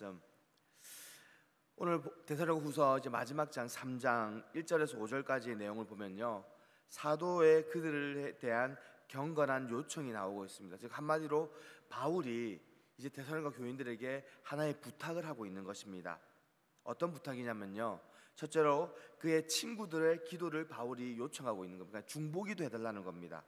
말씀, 오늘 데살로니가후서 이제 마지막 장 3장 1절에서 5절까지의 내용을 보면요, 사도의 그들에 대한 경건한 요청이 나오고 있습니다. 즉 한마디로 바울이 이제 데살로니가 교인들에게 하나의 부탁을 하고 있는 것입니다. 어떤 부탁이냐면요, 첫째로 그의 친구들의 기도를 바울이 요청하고 있는 겁니다. 그러니까 중보기도 해달라는 겁니다.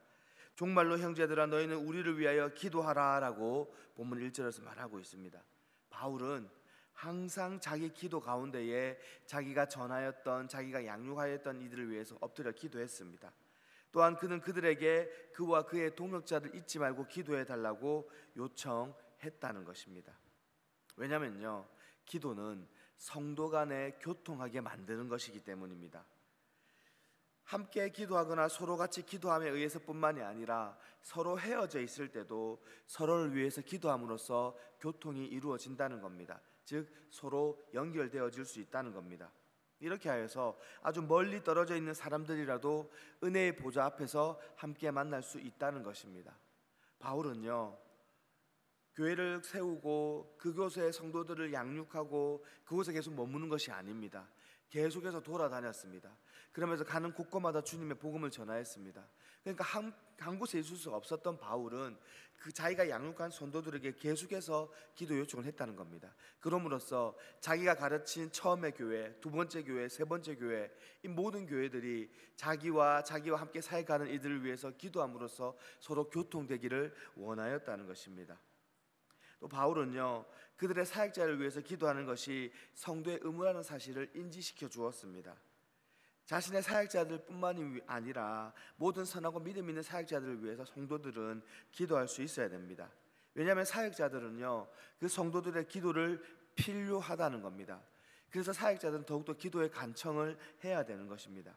종말로 형제들아 너희는 우리를 위하여 기도하라 라고 본문 1절에서 말하고 있습니다. 바울은 항상 자기 기도 가운데에 자기가 전하였던, 자기가 양육하였던 이들을 위해서 엎드려 기도했습니다. 또한 그는 그들에게 그와 그의 동역자를 잊지 말고 기도해 달라고 요청했다는 것입니다. 왜냐면요, 기도는 성도 간에 교통하게 만드는 것이기 때문입니다. 함께 기도하거나 서로 같이 기도함에 의해서 뿐만이 아니라 서로 헤어져 있을 때도 서로를 위해서 기도함으로써 교통이 이루어진다는 겁니다. 즉 서로 연결되어질 수 있다는 겁니다. 이렇게 하여서 아주 멀리 떨어져 있는 사람들이라도 은혜의 보좌 앞에서 함께 만날 수 있다는 것입니다. 바울은요, 교회를 세우고 그곳의 성도들을 양육하고 그곳에 계속 머무는 것이 아닙니다. 계속해서 돌아다녔습니다. 그러면서 가는 곳곳마다 주님의 복음을 전하였습니다. 그러니까 한 곳에 있을 수 없었던 바울은 그 자기가 양육한 성도들에게 계속해서 기도 요청을 했다는 겁니다. 그럼으로써 자기가 가르친 처음의 교회, 두 번째 교회, 세 번째 교회, 이 모든 교회들이 자기와 함께 사역하는 이들을 위해서 기도함으로써 서로 교통되기를 원하였다는 것입니다. 또 바울은요, 그들의 사역자를 위해서 기도하는 것이 성도의 의무라는 사실을 인지시켜 주었습니다. 자신의 사역자들 뿐만이 아니라 모든 선하고 믿음 있는 사역자들을 위해서 성도들은 기도할 수 있어야 됩니다. 왜냐하면 사역자들은요, 그 성도들의 기도를 필요하다는 겁니다. 그래서 사역자들은 더욱더 기도의 간청을 해야 되는 것입니다.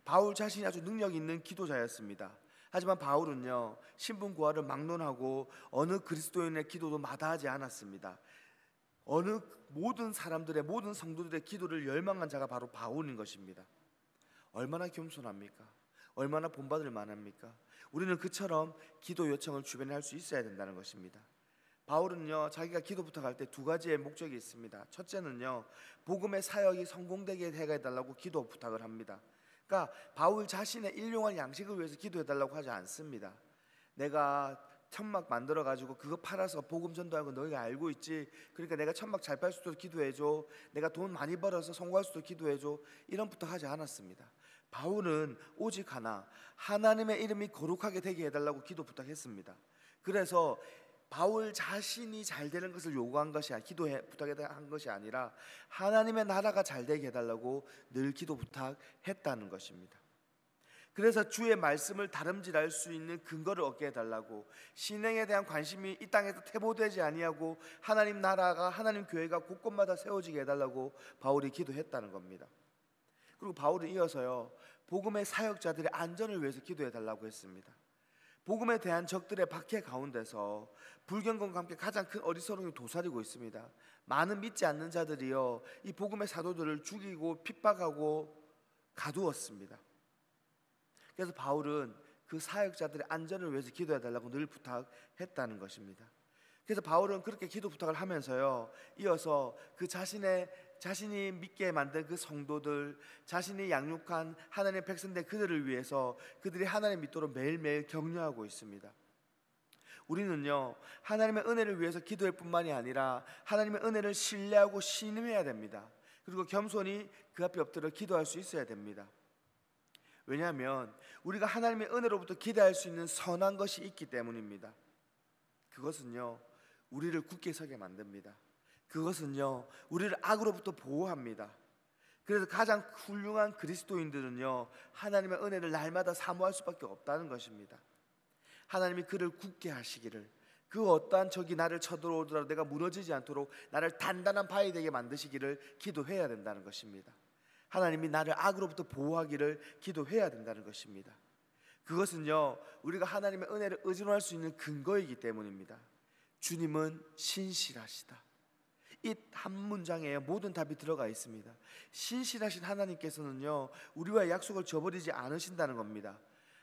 바울 자신이 아주 능력 있는 기도자였습니다. 하지만 바울은요, 신분 고하를 막론하고 어느 그리스도인의 기도도 마다하지 않았습니다. 어느 모든 사람들의, 모든 성도들의 기도를 열망한 자가 바로 바울인 것입니다. 얼마나 겸손합니까? 얼마나 본받을 만합니까? 우리는 그처럼 기도 요청을 주변에 할 수 있어야 된다는 것입니다. 바울은요, 자기가 기도 부탁할 때 두 가지의 목적이 있습니다. 첫째는요, 복음의 사역이 성공되게 해달라고 기도 부탁을 합니다. 그러니까 바울 자신의 일용할 양식을 위해서 기도해달라고 하지 않습니다. 내가 천막 만들어가지고 그거 팔아서 복음 전도하고 너희가 알고 있지, 그러니까 내가 천막 잘 팔 수도 기도해줘, 내가 돈 많이 벌어서 성공할 수도 기도해줘, 이런 부탁하지 않았습니다. 바울은 오직 하나, 하나님의 이름이 거룩하게 되게 해달라고 기도 부탁했습니다. 그래서 바울 자신이 잘 되는 것을 요구한 것이 부탁한 것이 아니라 하나님의 나라가 잘 되게 해달라고 늘 기도 부탁했다는 것입니다. 그래서 주의 말씀을 다름질할 수 있는 근거를 얻게 해달라고, 신앙에 대한 관심이 이 땅에서 퇴보되지 아니하고 하나님 나라가, 하나님 교회가 곳곳마다 세워지게 해달라고 바울이 기도했다는 겁니다. 그리고 바울은 이어서요, 복음의 사역자들의 안전을 위해서 기도해달라고 했습니다. 복음에 대한 적들의 박해 가운데서 불경건과 함께 가장 큰 어리석음이 도사리고 있습니다. 많은 믿지 않는 자들이요, 이 복음의 사도들을 죽이고 핍박하고 가두었습니다. 그래서 바울은 그 사역자들의 안전을 위해서 기도해달라고 늘 부탁했다는 것입니다. 그래서 바울은 그렇게 기도 부탁을 하면서요, 이어서 그 자신이 믿게 만든 그 성도들, 자신이 양육한 하나님의 백성들, 그들을 위해서 그들이 하나님 믿도록 매일매일 격려하고 있습니다. 우리는요, 하나님의 은혜를 위해서 기도할 뿐만이 아니라 하나님의 은혜를 신뢰하고 신임해야 됩니다. 그리고 겸손히 그 앞에 엎드려 기도할 수 있어야 됩니다. 왜냐하면 우리가 하나님의 은혜로부터 기대할 수 있는 선한 것이 있기 때문입니다. 그것은요, 우리를 굳게 서게 만듭니다. 그것은요, 우리를 악으로부터 보호합니다. 그래서 가장 훌륭한 그리스도인들은요, 하나님의 은혜를 날마다 사모할 수밖에 없다는 것입니다. 하나님이 그를 굳게 하시기를, 그 어떠한 적이 나를 쳐들어오더라도 내가 무너지지 않도록 나를 단단한 바위 되게 만드시기를 기도해야 된다는 것입니다. 하나님이 나를 악으로부터 보호하기를 기도해야 된다는 것입니다. 그것은요, 우리가 하나님의 은혜를 의존할 수 있는 근거이기 때문입니다. 주님은 신실하시다. 이 한 문장에 모든 답이 들어가 있습니다. 신실하신 하나님께서는요, 우리와 약속을 저버리지 않으신다는 겁니다.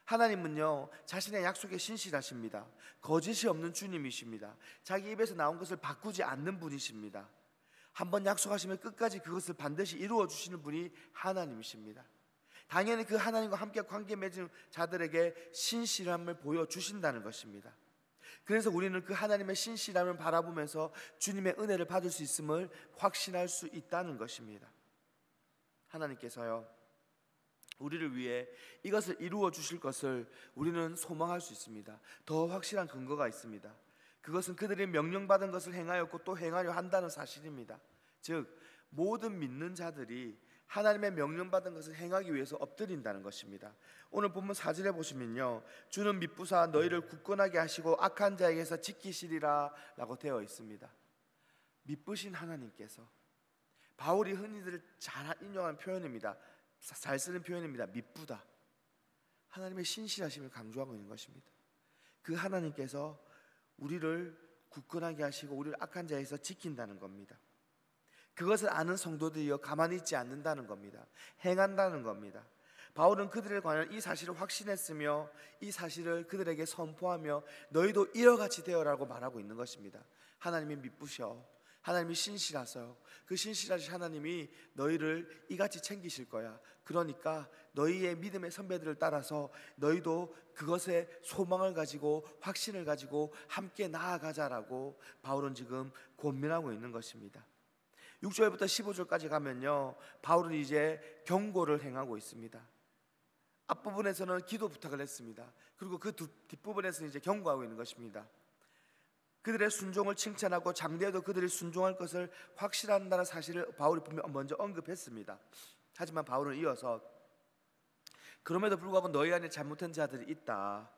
하나님은요, 자신의 약속에 신실하십니다. 거짓이 없는 주님이십니다. 자기 입에서 나온 것을 바꾸지 않는 분이십니다. 한번 약속하시면 끝까지 그것을 반드시 이루어 주시는 분이 하나님이십니다. 당연히 그 하나님과 함께 관계 맺은 자들에게 신실함을 보여주신다는 것입니다. 그래서 우리는 그 하나님의 신실함을 바라보면서 주님의 은혜를 받을 수 있음을 확신할 수 있다는 것입니다. 하나님께서요, 우리를 위해 이것을 이루어 주실 것을 우리는 소망할 수 있습니다. 더 확실한 근거가 있습니다. 그것은 그들이 명령받은 것을 행하였고 또 행하려 한다는 사실입니다. 즉 모든 믿는 자들이 하나님의 명령받은 것을 행하기 위해서 엎드린다는 것입니다. 오늘 본문 4절에 보시면요, 주는 미쁘사 너희를 굳건하게 하시고 악한 자에게서 지키시리라 라고 되어 있습니다. 미쁘신 하나님께서, 바울이 흔히들 잘 인용하는 표현입니다. 잘 쓰는 표현입니다. 미쁘다. 하나님의 신실하심을 강조하고 있는 것입니다. 그 하나님께서 우리를 굳건하게 하시고 우리를 악한 자에서 지킨다는 겁니다. 그것을 아는 성도들이여 가만히 있지 않는다는 겁니다. 행한다는 겁니다. 바울은 그들에 관한 이 사실을 확신했으며 이 사실을 그들에게 선포하며 너희도 이와 같이 되어라고 말하고 있는 것입니다. 하나님이 미쁘셔, 하나님이 신실하셔, 그 신실하신 하나님이 너희를 이같이 챙기실 거야. 그러니까 너희의 믿음의 선배들을 따라서 너희도 그것에 소망을 가지고 확신을 가지고 함께 나아가자라고 바울은 지금 권면하고 있는 것입니다. 6절부터 15절까지 가면요, 바울은 이제 경고를 행하고 있습니다. 앞부분에서는 기도 부탁을 했습니다. 그리고 그 뒷부분에서는 이제 경고하고 있는 것입니다. 그들의 순종을 칭찬하고 장대에도 그들이 순종할 것을 확실한다는 사실을 바울이 먼저 언급했습니다. 하지만 바울은 이어서 그럼에도 불구하고 너희 안에 잘못한 자들이 있다,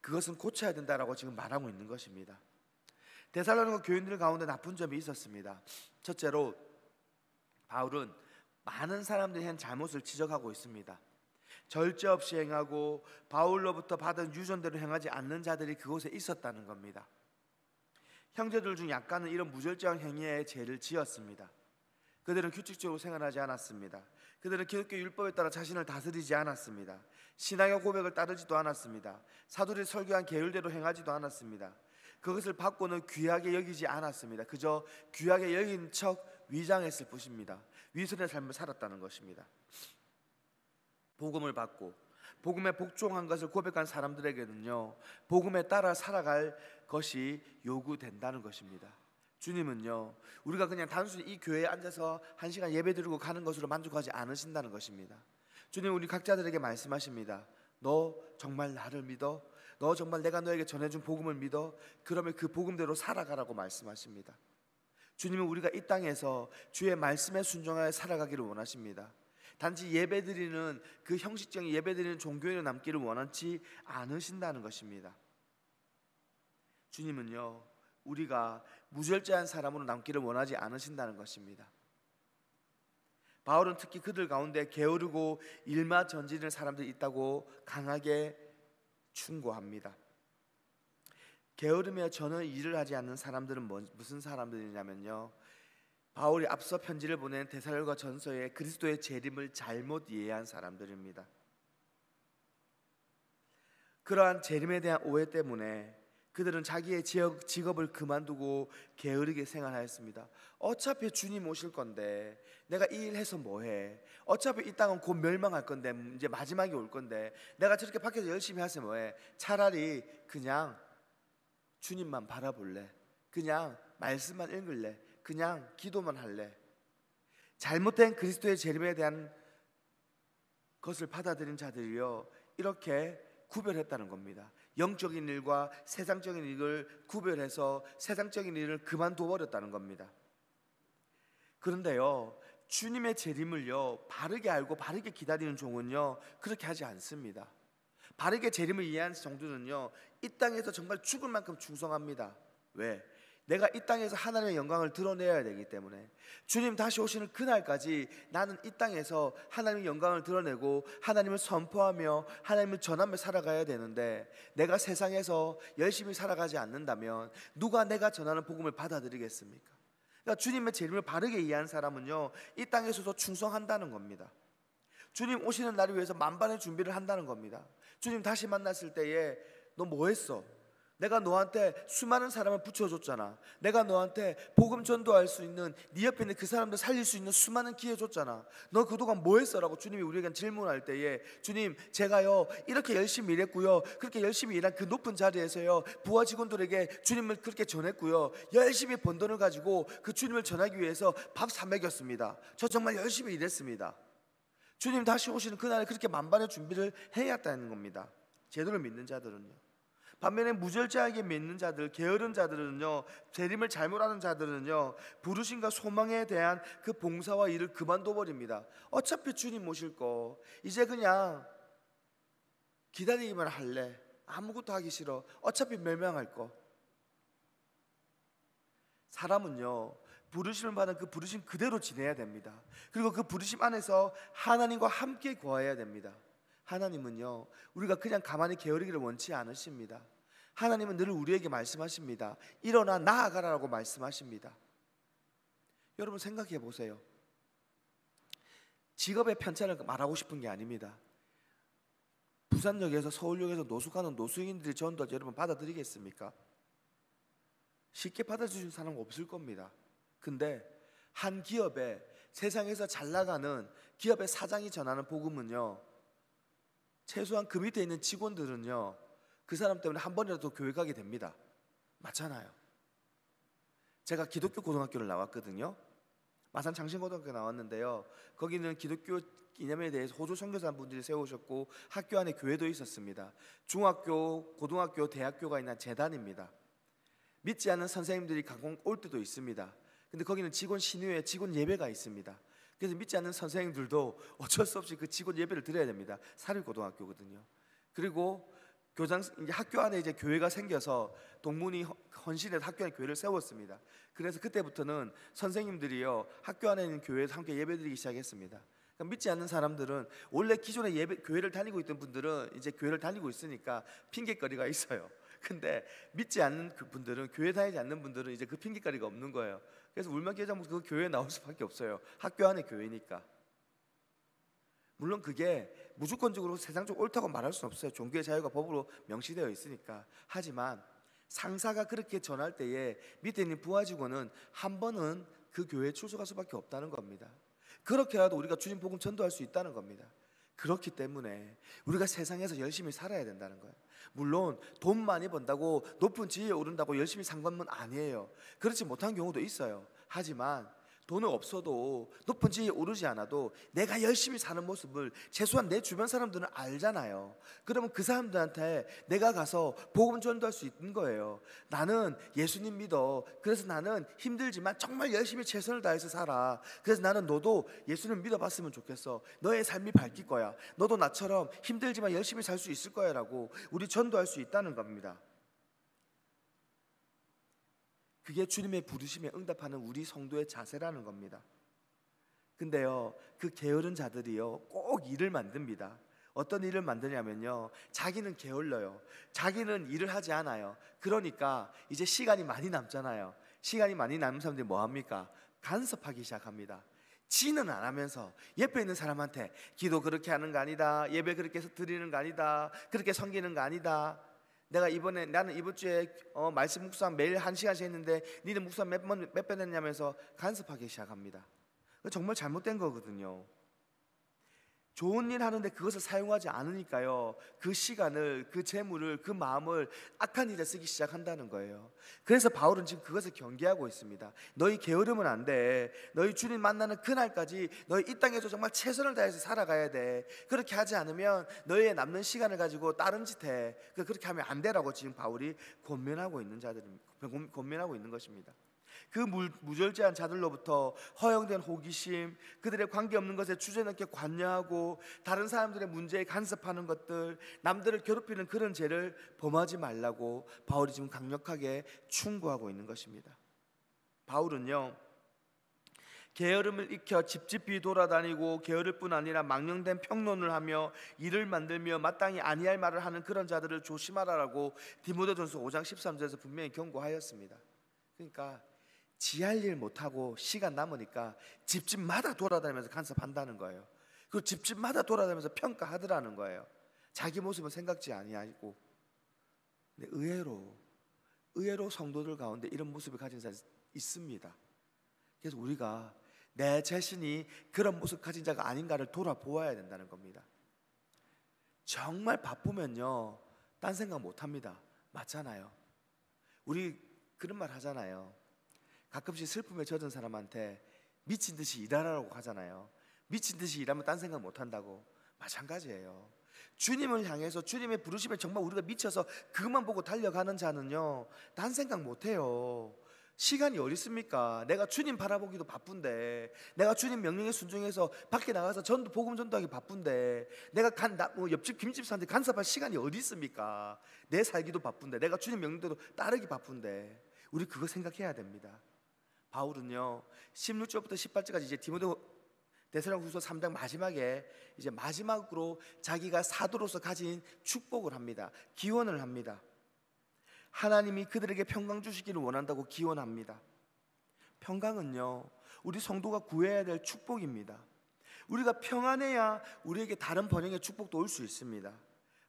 그것은 고쳐야 된다라고 지금 말하고 있는 것입니다. 데살로니가 교인들 가운데 나쁜 점이 있었습니다. 첫째로 바울은 많은 사람들이 한 잘못을 지적하고 있습니다. 절제 없이 행하고 바울로부터 받은 유전대로 행하지 않는 자들이 그곳에 있었다는 겁니다. 형제들 중 약간은 이런 무절제한 행위에 죄를 지었습니다. 그들은 규칙적으로 생활하지 않았습니다. 그들은 기독교 율법에 따라 자신을 다스리지 않았습니다. 신앙의 고백을 따르지도 않았습니다. 사도들이 설교한 계율대로 행하지도 않았습니다. 그것을 받고는 귀하게 여기지 않았습니다. 그저 귀하게 여긴 척 위장했을 뿐입니다. 위선의 삶을 살았다는 것입니다. 복음을 받고 복음에 복종한 것을 고백한 사람들에게는요, 복음에 따라 살아갈 것이 요구된다는 것입니다. 주님은요, 우리가 그냥 단순히 이 교회에 앉아서 1시간 예배드리고 가는 것으로 만족하지 않으신다는 것입니다. 주님 우리 각자들에게 말씀하십니다. 너 정말 나를 믿어? 너 정말 내가 너에게 전해준 복음을 믿어? 그러면 그 복음대로 살아가라고 말씀하십니다. 주님은 우리가 이 땅에서 주의 말씀에 순종하여 살아가기를 원하십니다. 단지 예배드리는 그 형식적인 예배드리는 종교인으로 남기를 원하지 않으신다는 것입니다. 주님은요, 우리가 무절제한 사람으로 남기를 원하지 않으신다는 것입니다. 바울은 특히 그들 가운데 게으르고 일마전진의 사람들이 있다고 강하게 충고합니다. 게으르며 전혀 일을 하지 않는 사람들은 무슨 사람들이냐면요, 바울이 앞서 편지를 보낸 데살로니가 전서에 그리스도의 재림을 잘못 이해한 사람들입니다. 그러한 재림에 대한 오해 때문에 그들은 자기의 직업을 그만두고 게으르게 생활하였습니다. 어차피 주님 오실 건데 내가 이 일 해서 뭐해? 어차피 이 땅은 곧 멸망할 건데, 이제 마지막이 올 건데 내가 저렇게 밖에서 열심히 해서 뭐해? 차라리 그냥 주님만 바라볼래, 그냥 말씀만 읽을래, 그냥 기도만 할래. 잘못된 그리스도의 재림에 대한 것을 받아들인 자들이요, 이렇게 구별했다는 겁니다. 영적인 일과 세상적인 일을 구별해서 세상적인 일을 그만둬버렸다는 겁니다. 그런데요, 주님의 재림을요 바르게 알고 바르게 기다리는 종은요 그렇게 하지 않습니다. 바르게 재림을 이해하는 정도는요 이 땅에서 정말 죽을 만큼 충성합니다. 왜? 내가 이 땅에서 하나님의 영광을 드러내야 되기 때문에. 주님 다시 오시는 그날까지 나는 이 땅에서 하나님의 영광을 드러내고 하나님을 선포하며 하나님을 전하며 살아가야 되는데, 내가 세상에서 열심히 살아가지 않는다면 누가 내가 전하는 복음을 받아들이겠습니까? 그러니까 주님의 재림을 바르게 이해한 사람은요 이 땅에서도 충성한다는 겁니다. 주님 오시는 날을 위해서 만반의 준비를 한다는 겁니다. 주님 다시 만났을 때에 너 뭐 했어? 내가 너한테 수많은 사람을 붙여줬잖아. 내가 너한테 복음 전도할 수 있는, 네 옆에 있는 그 사람들 살릴 수 있는 수많은 기회 줬잖아. 너 그동안 뭐 했어? 라고 주님이 우리에게 질문할 때에, 주님 제가요 이렇게 열심히 일했고요, 그렇게 열심히 일한 그 높은 자리에서요 부하 직원들에게 주님을 그렇게 전했고요, 열심히 번 돈을 가지고 그 주님을 전하기 위해서 밥 사 먹였습니다. 저 정말 열심히 일했습니다. 주님 다시 오시는 그날에 그렇게 만반의 준비를 해야겠다는 겁니다. 제대로 믿는 자들은요. 반면에 무절제하게 믿는 자들, 게으른 자들은요, 재림을 잘못하는 자들은요, 부르심과 소망에 대한 그 봉사와 일을 그만둬 버립니다. 어차피 주님 오실 거 이제 그냥 기다리기만 할래. 아무것도 하기 싫어. 어차피 멸망할 거. 사람은요, 부르심을 받은 그 부르심 그대로 지내야 됩니다. 그리고 그 부르심 안에서 하나님과 함께 거해야 됩니다. 하나님은요, 우리가 그냥 가만히 게으르기를 원치 않으십니다. 하나님은 늘 우리에게 말씀하십니다. 일어나 나아가라라고 말씀하십니다. 여러분 생각해 보세요. 직업의 편차를 말하고 싶은 게 아닙니다. 부산역에서 서울역에서 노숙하는 노숙인들이 전도 여러분 받아들이겠습니까? 쉽게 받아주신 사람은 없을 겁니다. 근데 한 기업에, 세상에서 잘 나가는 기업의 사장이 전하는 복음은요, 최소한 그 밑에 있는 직원들은요, 그 사람 때문에 한 번이라도 교회 가게 됩니다. 맞잖아요. 제가 기독교 고등학교를 나왔거든요. 마산 장신고등학교 나왔는데요, 거기는 기독교 이념에 대해서 호주 선교사분들이 세우셨고 학교 안에 교회도 있었습니다. 중학교, 고등학교, 대학교가 있는 재단입니다. 믿지 않는 선생님들이 가끔 올 때도 있습니다. 근데 거기는 직원 신유회, 직원 예배가 있습니다. 그래서 믿지 않는 선생님들도 어쩔 수 없이 그 직원 예배를 드려야 됩니다. 사립고등학교거든요. 그리고 교장, 이제 학교 안에 이제 교회가 생겨서 동문이 헌신해서 학교 안에 교회를 세웠습니다. 그래서 그때부터는 선생님들이요, 학교 안에 있는 교회에서 함께 예배드리기 시작했습니다. 그러니까 믿지 않는 사람들은, 원래 기존에 교회를 다니고 있던 분들은 이제 교회를 다니고 있으니까 핑계거리가 있어요. 근데 믿지 않는 그 분들은, 교회 다니지 않는 분들은 이제 그 핑계거리가 없는 거예요. 그래서 울만교회장 그 교회에 나올 수밖에 없어요. 학교 안에 교회니까. 물론 그게 무조건적으로 세상적으로 옳다고 말할 수는 없어요. 종교의 자유가 법으로 명시되어 있으니까. 하지만 상사가 그렇게 전할 때에 밑에 있는 부하 직원은 한 번은 그 교회에 출석할 수밖에 없다는 겁니다. 그렇게라도 우리가 주님 복음 전도할 수 있다는 겁니다. 그렇기 때문에 우리가 세상에서 열심히 살아야 된다는 거예요. 물론 돈 많이 번다고 높은 지위에 오른다고 열심히 산 것은 아니에요. 그렇지 못한 경우도 있어요. 하지만 돈은 없어도, 높은 지위에 오르지 않아도 내가 열심히 사는 모습을 최소한 내 주변 사람들은 알잖아요. 그러면 그 사람들한테 내가 가서 복음 전도할 수 있는 거예요. 나는 예수님 믿어. 그래서 나는 힘들지만 정말 열심히 최선을 다해서 살아. 그래서 나는 너도 예수님 믿어봤으면 좋겠어. 너의 삶이 밝힐 거야. 너도 나처럼 힘들지만 열심히 살 수 있을 거야 라고 우리 전도할 수 있다는 겁니다. 그게 주님의 부르심에 응답하는 우리 성도의 자세라는 겁니다. 근데요, 그 게으른 자들이요 꼭 일을 만듭니다. 어떤 일을 만드냐면요, 자기는 게을러요. 자기는 일을 하지 않아요. 그러니까 이제 시간이 많이 남잖아요. 시간이 많이 남은 사람들이 뭐 합니까? 간섭하기 시작합니다. 지는 안 하면서 옆에 있는 사람한테 기도 그렇게 하는 거 아니다, 예배 그렇게 해서 드리는 거 아니다, 그렇게 섬기는 거 아니다, 나는 이번 주에 말씀 묵상 매일 1시간씩 했는데 니는 묵상 몇 번 했냐면서 간섭하기 시작합니다. 정말 잘못된 거거든요. 좋은 일 하는데 그것을 사용하지 않으니까요, 그 시간을, 그 재물을, 그 마음을 악한 일에 쓰기 시작한다는 거예요. 그래서 바울은 지금 그것을 경계하고 있습니다. 너희 게으르면 안 돼. 너희 주님 만나는 그날까지 너희 이 땅에서 정말 최선을 다해서 살아가야 돼. 그렇게 하지 않으면 너희의 남는 시간을 가지고 다른 짓 해. 그렇게 하면 안 되라고 지금 바울이 권면하고 있는 것입니다. 그 무절제한 자들로부터 허용된 호기심, 그들의 관계없는 것에 주제넘게 관여하고 다른 사람들의 문제에 간섭하는 것들, 남들을 괴롭히는 그런 죄를 범하지 말라고 바울이 지금 강력하게 충고하고 있는 것입니다. 바울은요, 게으름을 익혀 집집비 돌아다니고 게으를 뿐 아니라 망령된 평론을 하며 일을 만들며 마땅히 아니할 말을 하는 그런 자들을 조심하라라고 디모데전서 5장 13절에서 분명히 경고하였습니다. 그러니까 지할 일 못하고 시간 남으니까 집집마다 돌아다니면서 간섭한다는 거예요. 그리고 집집마다 돌아다니면서 평가하더라는 거예요. 자기 모습은 생각지 아니하고. 근데 의외로 의외로 성도들 가운데 이런 모습을 가진 사람이 있습니다. 그래서 우리가 내 자신이 그런 모습 가진 자가 아닌가를 돌아보아야 된다는 겁니다. 정말 바쁘면요 딴 생각 못합니다. 맞잖아요. 우리 그런 말 하잖아요. 가끔씩 슬픔에 젖은 사람한테 미친 듯이 일하라고 하잖아요. 미친 듯이 일하면 딴 생각 못한다고. 마찬가지예요. 주님을 향해서 주님의 부르심에 정말 우리가 미쳐서 그것만 보고 달려가는 자는요 딴 생각 못해요. 시간이 어디 있습니까? 내가 주님 바라보기도 바쁜데, 내가 주님 명령에 순종해서 밖에 나가서 복음 전도하기 바쁜데, 내가 옆집 김집사한테 간섭할 시간이 어디 있습니까? 내 살기도 바쁜데, 내가 주님 명령대로 따르기 바쁜데. 우리 그거 생각해야 됩니다. 바울은요 16절부터 18절까지 이제 데살로니가후서 3장 마지막에 이제 마지막으로 자기가 사도로서 가진 축복을 합니다. 기원을 합니다. 하나님이 그들에게 평강 주시기를 원한다고 기원합니다. 평강은요 우리 성도가 구해야 될 축복입니다. 우리가 평안해야 우리에게 다른 번영의 축복도 올 수 있습니다.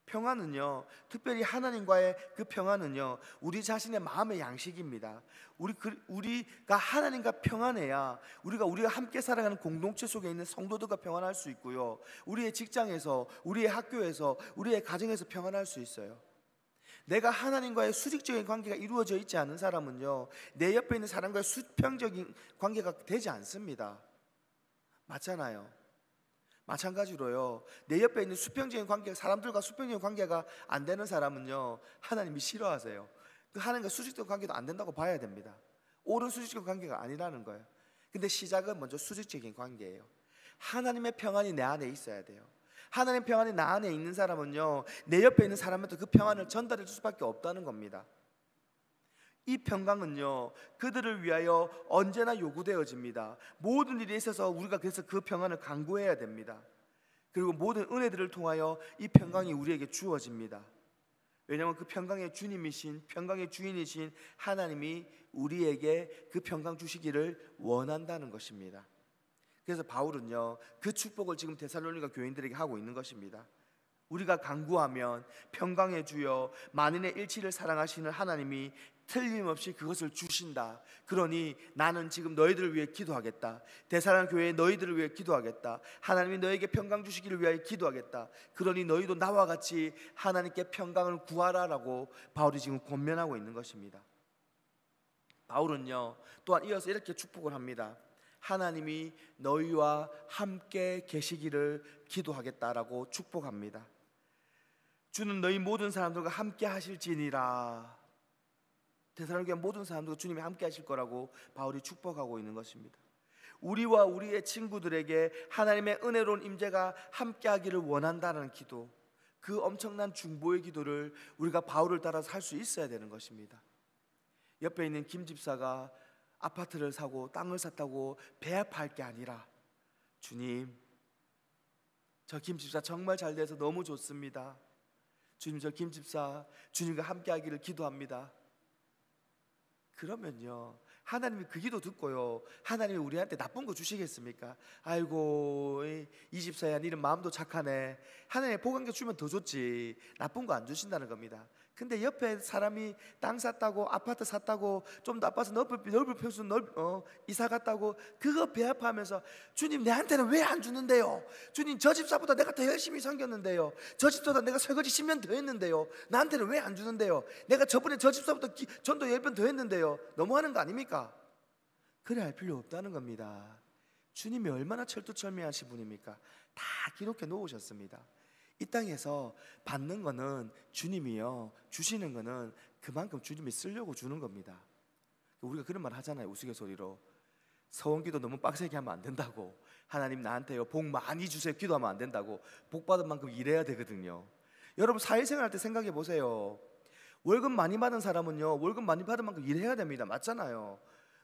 평안은요 특별히 하나님과의 그 평안은요 우리 자신의 마음의 양식입니다. 우리가 하나님과 평안해야 우리가 함께 살아가는 공동체 속에 있는 성도들과 평안할 수 있고요, 우리의 직장에서, 우리의 학교에서, 우리의 가정에서 평안할 수 있어요. 내가 하나님과의 수직적인 관계가 이루어져 있지 않은 사람은요 내 옆에 있는 사람과의 수평적인 관계가 되지 않습니다. 맞잖아요. 마찬가지로요 내 옆에 있는 수평적인 관계, 사람들과 수평적인 관계가 안 되는 사람은요 하나님이 싫어하세요. 그 하나님과 수직적인 관계도 안 된다고 봐야 됩니다. 옳은 수직적인 관계가 아니라는 거예요. 근데 시작은 먼저 수직적인 관계예요. 하나님의 평안이 내 안에 있어야 돼요. 하나님의 평안이 나 안에 있는 사람은요 내 옆에 있는 사람한테 그 평안을 전달해 줄 수밖에 없다는 겁니다. 이 평강은요 그들을 위하여 언제나 요구되어집니다. 모든 일에 있어서 우리가 그래서 그 평안을 간구해야 됩니다. 그리고 모든 은혜들을 통하여 이 평강이 우리에게 주어집니다. 왜냐하면 그 평강의 주님이신, 평강의 주인이신 하나님이 우리에게 그 평강 주시기를 원한다는 것입니다. 그래서 바울은요 그 축복을 지금 데살로니가 교인들에게 하고 있는 것입니다. 우리가 간구하면 평강의 주여 만인의 일치를 사랑하시는 하나님이 틀림없이 그것을 주신다. 그러니 나는 지금 너희들을 위해 기도하겠다. 데살로니가 교회에 너희들을 위해 기도하겠다. 하나님이 너에게 평강 주시기를 위하여 기도하겠다. 그러니 너희도 나와 같이 하나님께 평강을 구하라라고 바울이 지금 권면하고 있는 것입니다. 바울은요 또한 이어서 이렇게 축복을 합니다. 하나님이 너희와 함께 계시기를 기도하겠다라고 축복합니다. 주는 너희 모든 사람들과 함께 하실지니라. 데살로니가 모든 사람들과 주님이 함께 하실 거라고 바울이 축복하고 있는 것입니다. 우리와 우리의 친구들에게 하나님의 은혜로운 임재가 함께 하기를 원한다는 기도, 그 엄청난 중보의 기도를 우리가 바울을 따라서 할 수 있어야 되는 것입니다. 옆에 있는 김 집사가 아파트를 사고 땅을 샀다고 배합할 게 아니라, 주님, 저 김 집사 정말 잘 돼서 너무 좋습니다. 주님, 저 김 집사 주님과 함께 하기를 기도합니다. 그러면요 하나님이 그 기도 듣고요 하나님이 우리한테 나쁜 거 주시겠습니까? 아이고 이 집사야 니는 마음도 착하네. 하나님의 복한개 주면 더 좋지. 나쁜 거 안 주신다는 겁니다. 근데 옆에 사람이 땅 샀다고, 아파트 샀다고, 좀 더 아파서 넓을 펴서 이사 갔다고 그거 배합하면서 주님 내한테는 왜 안 주는데요? 주님 저 집사보다 내가 더 열심히 섬겼는데요. 저 집사보다 내가 설거지 10년 더 했는데요. 나한테는 왜 안 주는데요? 내가 저번에 저 집사보다 전도 10번 더 했는데요. 너무하는 거 아닙니까? 그래 할 필요 없다는 겁니다. 주님이 얼마나 철두철미하신 분입니까? 다 기록해 놓으셨습니다. 이 땅에서 받는 거는 주님이요, 주시는 거는 그만큼 주님이 쓰려고 주는 겁니다. 우리가 그런 말 하잖아요, 우스갯소리로. 서원기도 너무 빡세게 하면 안 된다고. 하나님 나한테요 복 많이 주세요 기도하면 안 된다고. 복 받은 만큼 일해야 되거든요. 여러분 사회생활 할 때 생각해 보세요. 월급 많이 받은 사람은요 월급 많이 받은 만큼 일해야 됩니다. 맞잖아요.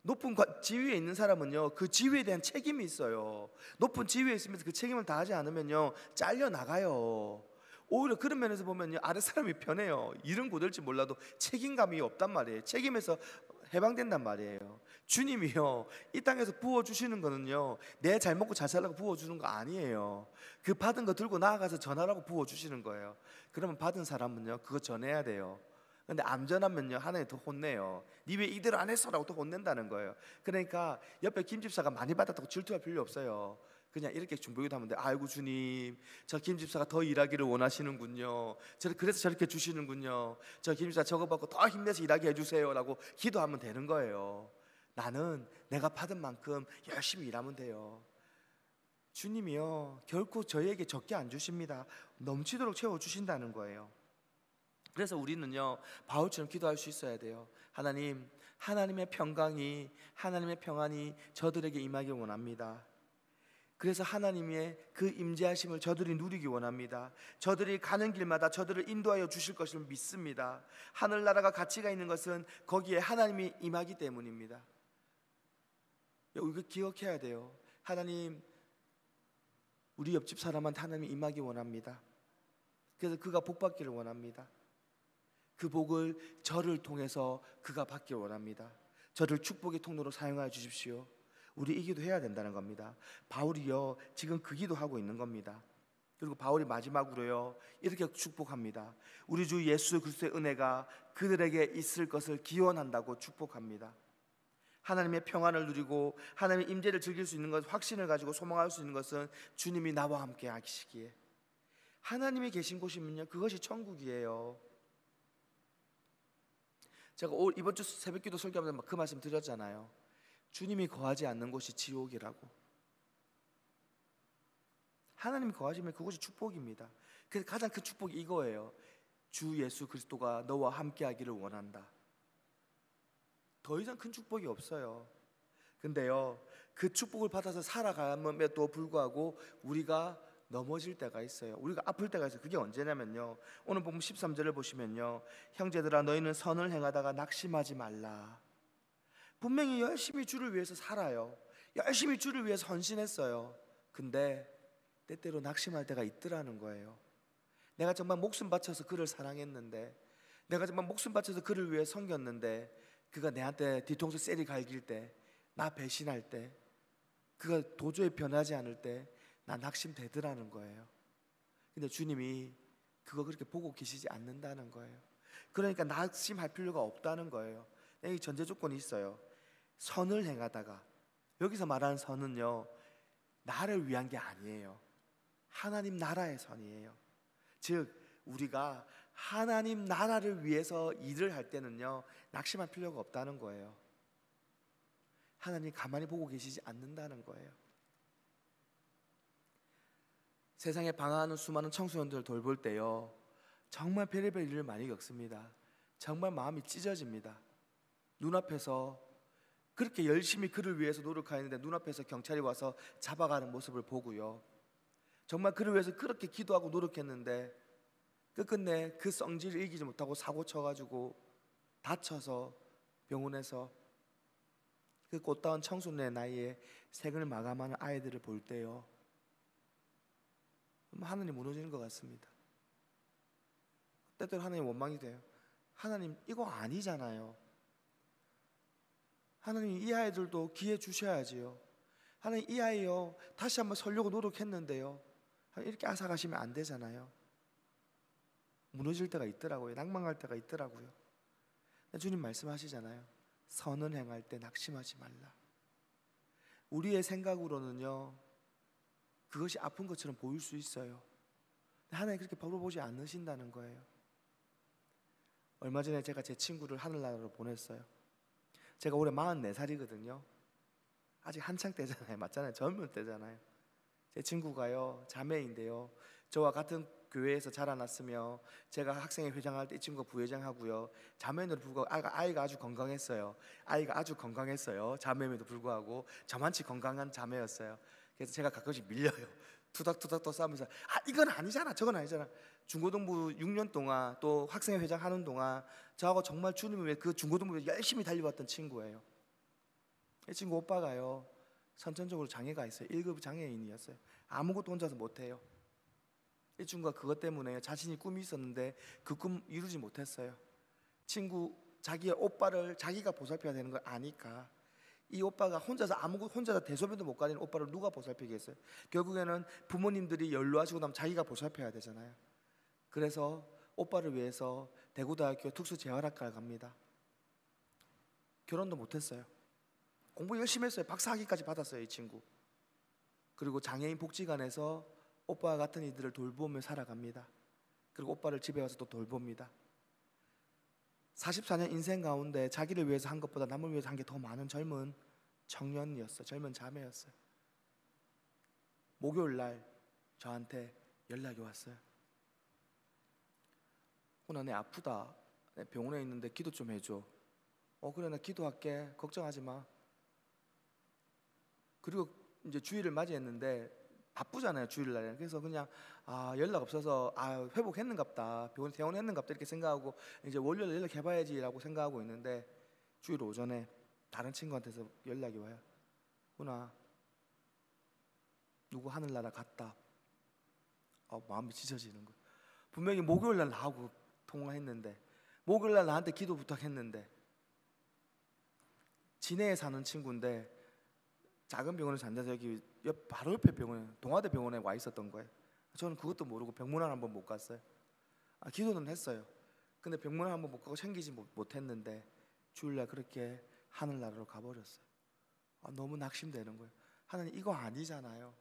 높은 지위에 있는 사람은요 그 지위에 대한 책임이 있어요. 높은 지위에 있으면서 그 책임을 다하지 않으면요 잘려나가요. 오히려 그런 면에서 보면요 아래 사람이 편해요. 일은 고될지 몰라도 책임감이 없단 말이에요. 책임에서 해방된단 말이에요. 주님이요 이 땅에서 부어주시는 거는요 내 잘 먹고 잘 살라고 부어주는 거 아니에요. 그 받은 거 들고 나아가서 전하라고 부어주시는 거예요. 그러면 받은 사람은요 그거 전해야 돼요. 근데 암전하면요 하나님 더 혼내요. 니 왜 이대로 안 했어라고 또 혼낸다는 거예요. 그러니까 옆에 김집사가 많이 받았다고 질투할 필요 없어요. 그냥 이렇게 중보기도 하면 돼. 아이고 주님, 저 김집사가 더 일하기를 원하시는군요. 그래서 저렇게 주시는군요. 저 김집사 저거 받고 더 힘내서 일하게 해주세요라고 기도하면 되는 거예요. 나는 내가 받은 만큼 열심히 일하면 돼요. 주님이요 결코 저희에게 적게 안 주십니다. 넘치도록 채워주신다는 거예요. 그래서 우리는요 바울처럼 기도할 수 있어야 돼요. 하나님, 하나님의 평강이, 하나님의 평안이 저들에게 임하기 원합니다. 그래서 하나님의 그 임재하심을 저들이 누리기 원합니다. 저들이 가는 길마다 저들을 인도하여 주실 것을 믿습니다. 하늘나라가 가치가 있는 것은 거기에 하나님이 임하기 때문입니다. 이거 기억해야 돼요. 하나님, 우리 옆집 사람한테 하나님이 임하기 원합니다. 그래서 그가 복 받기를 원합니다. 그 복을 저를 통해서 그가 받기를 원합니다. 저를 축복의 통로로 사용하여 주십시오. 우리 이 기도해야 된다는 겁니다. 바울이요 지금 그 기도하고 있는 겁니다. 그리고 바울이 마지막으로요 이렇게 축복합니다. 우리 주 예수 그리스도의 은혜가 그들에게 있을 것을 기원한다고 축복합니다. 하나님의 평안을 누리고 하나님의 임재를 즐길 수 있는 것, 확신을 가지고 소망할 수 있는 것은 주님이 나와 함께 하시기에, 하나님이 계신 곳이면요 그것이 천국이에요. 제가 이번 주 새벽기도 설교하면서 그 말씀 드렸잖아요. 주님이 거하지 않는 곳이 지옥이라고. 하나님이 거하시면 그곳이 축복입니다. 그래서 가장 큰 축복이 이거예요. 주 예수 그리스도가 너와 함께 하기를 원한다. 더 이상 큰 축복이 없어요. 근데요 그 축복을 받아서 살아감에도 불구하고 우리가 넘어질 때가 있어요. 우리가 아플 때가 있어요. 그게 언제냐면요 오늘 보면 13절을 보시면요 형제들아 너희는 선을 행하다가 낙심하지 말라. 분명히 열심히 주를 위해서 살아요. 열심히 주를 위해서 헌신했어요. 근데 때때로 낙심할 때가 있더라는 거예요. 내가 정말 목숨 바쳐서 그를 사랑했는데, 내가 정말 목숨 바쳐서 그를 위해 섬겼는데 그가 내한테 뒤통수 세리 갈길 때, 나 배신할 때, 그가 도저히 변하지 않을 때 나 낙심되더라는 거예요. 근데 주님이 그거 그렇게 보고 계시지 않는다는 거예요. 그러니까 낙심할 필요가 없다는 거예요. 여기 전제 조건이 있어요. 선을 행하다가, 여기서 말하는 선은요 나를 위한 게 아니에요. 하나님 나라의 선이에요. 즉 우리가 하나님 나라를 위해서 일을 할 때는요 낙심할 필요가 없다는 거예요. 하나님 가만히 보고 계시지 않는다는 거예요. 세상에 방황하는 수많은 청소년들을 돌볼 때요 정말 별의별 일을 많이 겪습니다. 정말 마음이 찢어집니다. 눈앞에서 그렇게 열심히 그를 위해서 노력하는데 눈앞에서 경찰이 와서 잡아가는 모습을 보고요 정말 그를 위해서 그렇게 기도하고 노력했는데 끝끝내 그 성질을 이기지 못하고 사고 쳐가지고 다쳐서 병원에서 그 꽃다운 청소년의 나이에 생을 마감하는 아이들을 볼 때요 하늘이 무너지는 것 같습니다. 때때로 하나님 원망이 돼요. 하나님 이거 아니잖아요. 하나님 이 아이들도 기회 주셔야지요. 하나님 이 아이요 다시 한번 살려고 노력했는데요 이렇게 앗아가시면 안 되잖아요. 무너질 때가 있더라고요. 낭망할 때가 있더라고요. 주님 말씀하시잖아요. 선을 행할 때 낙심하지 말라. 우리의 생각으로는요 그것이 아픈 것처럼 보일 수 있어요. 하나님 그렇게 바로 보지 않으신다는 거예요. 얼마 전에 제가 제 친구를 하늘나라로 보냈어요. 제가 올해 44살이거든요 아직 한창 때잖아요. 맞잖아요. 젊은 때잖아요. 제 친구가요 자매인데요 저와 같은 교회에서 자라났으며 제가 학생회 회장할 때 이 친구가 부회장하고요 자매임에도 불구하고 아이가 아주 건강했어요. 아이가 아주 건강했어요. 자매임에도 불구하고 저만치 건강한 자매였어요. 그래서 제가 가끔씩 밀려요. 투닥투닥 또 싸우면서 이건 아니잖아 저건 아니잖아. 중고등부 6년 동안 또 학생회 회장 하는 동안 저하고 정말 주님을 위해 그 중고등부에 열심히 달려왔던 친구예요. 이 친구 오빠가요 선천적으로 장애가 있어요. 1급 장애인이었어요. 아무것도 혼자서 못해요. 이 친구가 그것 때문에 자신이 꿈이 있었는데 그 꿈 이루지 못했어요. 친구 자기의 오빠를 자기가 보살펴야 되는 걸 아니까 이 오빠가 혼자서 대소변도 못 가리는 오빠를 누가 보살피겠어요. 결국에는 부모님들이 연로하시고 나면 자기가 보살펴야 되잖아요. 그래서 오빠를 위해서 대구대학교 특수재활학과를 갑니다. 결혼도 못했어요. 공부 열심히 했어요. 박사학위까지 받았어요, 이 친구. 그리고 장애인 복지관에서 오빠와 같은 이들을 돌보며 살아갑니다. 그리고 오빠를 집에 와서 또 돌봅니다. 44년 인생 가운데 자기를 위해서 한 것보다 남을 위해서 한 게 더 많은 젊은 청년이었어요. 젊은 자매였어요. 목요일 날 저한테 연락이 왔어요. 훈아, 내 아프다. 내 병원에 있는데 기도 좀 해줘. 그래, 나 기도할게. 걱정하지 마. 그리고 이제 주일을 맞이했는데 바쁘잖아요, 주일날에. 그래서 그냥 연락 없어서 회복했는갑다, 병원 퇴원했는갑다 이렇게 생각하고 이제 월요일 연락해봐야지라고 생각하고 있는데 주일 오전에 다른 친구한테서 연락이 와요. 훈아, 누구 하늘나라 갔다. 마음이 찢어지는 거예요. 분명히 목요일날 나하고 통화했는데, 목요일날 나한테 기도 부탁했는데, 진해에 사는 친구인데 작은 병원에서 앉아서 여기 바로 옆에 병원에, 동아대 병원에 와 있었던 거예요. 저는 그것도 모르고 병문안 한번 못 갔어요. 기도는 했어요. 근데 병문안 한번 못 가고 챙기지 못했는데 주일날 그렇게 하늘나라로 가버렸어요. 너무 낙심되는 거예요. 하나님, 이거 아니잖아요.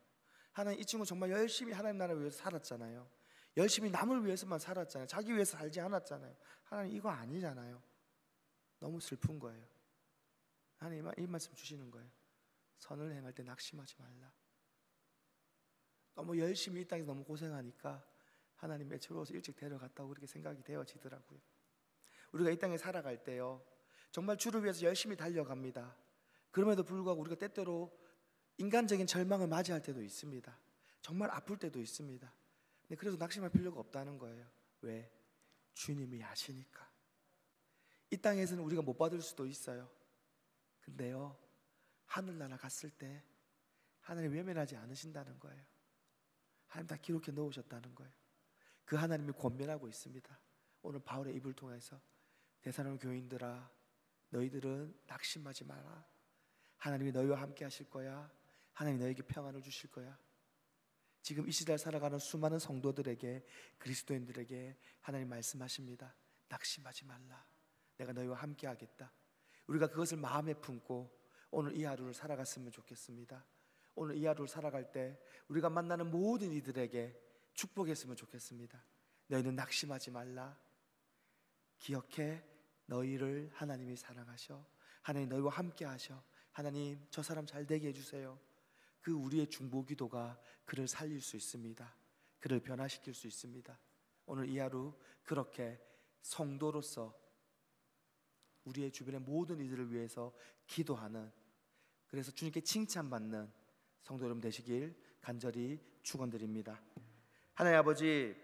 하나님, 이 친구 정말 열심히 하나님 나라를 위해서 살았잖아요. 열심히 남을 위해서만 살았잖아요. 자기 위해서 살지 않았잖아요. 하나님, 이거 아니잖아요. 너무 슬픈 거예요. 하나님, 이 말씀 주시는 거예요. 선을 행할 때 낙심하지 말라. 너무 열심히 이 땅에서 너무 고생하니까 하나님 매초로워서 일찍 데려갔다고 그렇게 생각이 되어지더라고요. 우리가 이 땅에 살아갈 때요, 정말 주를 위해서 열심히 달려갑니다. 그럼에도 불구하고 우리가 때때로 인간적인 절망을 맞이할 때도 있습니다. 정말 아플 때도 있습니다. 근데 그래서 낙심할 필요가 없다는 거예요. 왜? 주님이 아시니까. 이 땅에서는 우리가 못 받을 수도 있어요. 근데요, 하늘나라 갔을 때 하나님 외면하지 않으신다는 거예요. 하나님 다 기록해 놓으셨다는 거예요. 그 하나님이 권면하고 있습니다. 오늘 바울의 입을 통해서 데살로니가 교인들아, 너희들은 낙심하지 마라. 하나님이 너희와 함께 하실 거야. 하나님이 너에게 평안을 주실 거야. 지금 이 시대를 살아가는 수많은 성도들에게, 그리스도인들에게 하나님 말씀하십니다. 낙심하지 말라. 내가 너희와 함께 하겠다. 우리가 그것을 마음에 품고 오늘 이 하루를 살아갔으면 좋겠습니다. 오늘 이 하루를 살아갈 때 우리가 만나는 모든 이들에게 축복했으면 좋겠습니다. 너희는 낙심하지 말라. 기억해, 너희를 하나님이 사랑하셔. 하나님 너희와 함께 하셔. 하나님, 저 사람 잘 되게 해주세요. 그 우리의 중보기도가 그를 살릴 수 있습니다. 그를 변화시킬 수 있습니다. 오늘 이 하루 그렇게 성도로서 우리의 주변의 모든 이들을 위해서 기도하는, 그래서 주님께 칭찬받는 성도 여러분 되시길 간절히 축원드립니다. 하나님 아버지,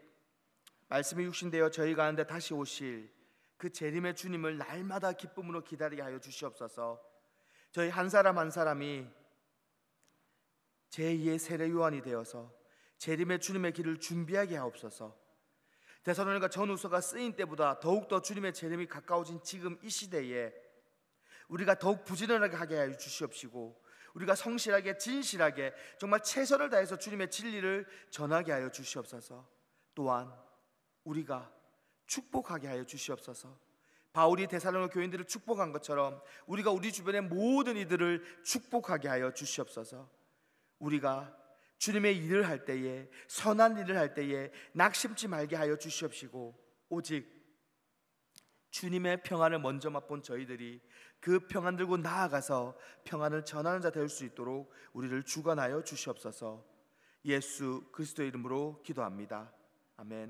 말씀이 육신되어 저희 가운데 다시 오실 그 재림의 주님을 날마다 기쁨으로 기다리게 하여 주시옵소서. 저희 한 사람 한 사람이 제2의 세례 요한이 되어서 재림의 주님의 길을 준비하게 하옵소서. 데살로니가 전후서가 쓰인 때보다 더욱더 주님의 재림이 가까워진 지금 이 시대에 우리가 더욱 부지런하게 하게 하여 주시옵시고, 우리가 성실하게 진실하게 정말 최선을 다해서 주님의 진리를 전하게 하여 주시옵소서. 또한 우리가 축복하게 하여 주시옵소서. 바울이 데살로니가 교인들을 축복한 것처럼 우리가 우리 주변의 모든 이들을 축복하게 하여 주시옵소서. 우리가 주님의 일을 할 때에, 선한 일을 할 때에 낙심치 말게 하여 주시옵시고, 오직 주님의 평안을 먼저 맛본 저희들이 그 평안 들고 나아가서 평안을 전하는 자 될 수 있도록 우리를 주관하여 주시옵소서. 예수 그리스도의 이름으로 기도합니다. 아멘.